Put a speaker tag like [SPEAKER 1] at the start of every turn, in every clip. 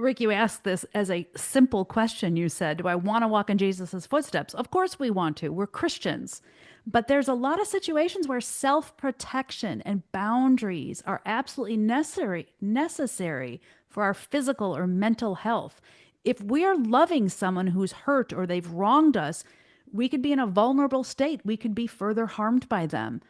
[SPEAKER 1] Rick, you asked this as a simple question. You said, do I want to walk in Jesus's footsteps? Of course we want to. We're Christians. But there's a lot of situations where self-protection and boundaries are absolutely necessary for our physical or mental health. If we're loving someone who's hurt or they've wronged us, we could be in a vulnerable state. We could be further harmed by them.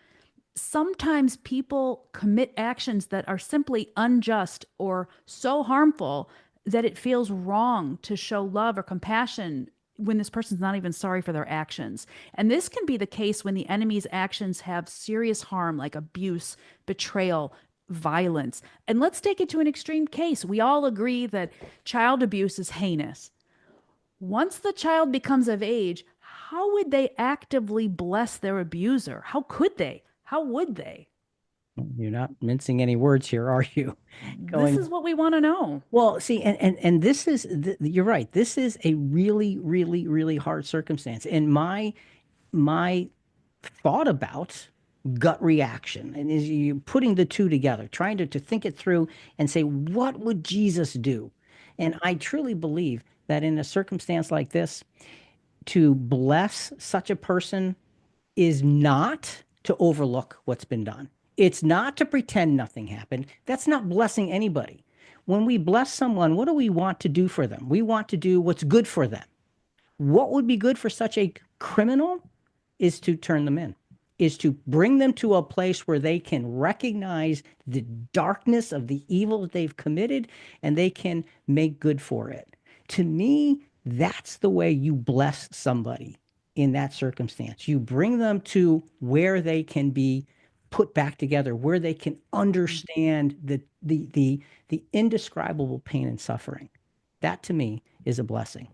[SPEAKER 1] Sometimes people commit actions that are simply unjust or so harmful that it feels wrong to show love or compassion when this person's not even sorry for their actions. And this can be the case when the enemy's actions have serious harm, like abuse, betrayal, violence. And let's take it to an extreme case. We all agree that child abuse is heinous. Once the child becomes of age, how would they actively bless their abuser? How could they? How would they?
[SPEAKER 2] You're not mincing any words here, are you?
[SPEAKER 1] This
[SPEAKER 2] Going,
[SPEAKER 1] is what we want to know.
[SPEAKER 2] well, see, and this is you're right. This is a really, really, really hard circumstance. And my thought about gut reaction and is you putting the two together, trying to think it through and say, what would Jesus do? And I truly believe that in a circumstance like this, to bless such a person is not to overlook what's been done. It's not to pretend nothing happened. That's not blessing anybody. When we bless someone, what do we want to do for them? We want to do what's good for them. What would be good for such a criminal is to turn them in, is to bring them to a place where they can recognize the darkness of the evil that they've committed and they can make good for it. To me, that's the way you bless somebody in that circumstance. You bring them to where they can be put back together, where they can understand the indescribable pain and suffering. That to me is a blessing.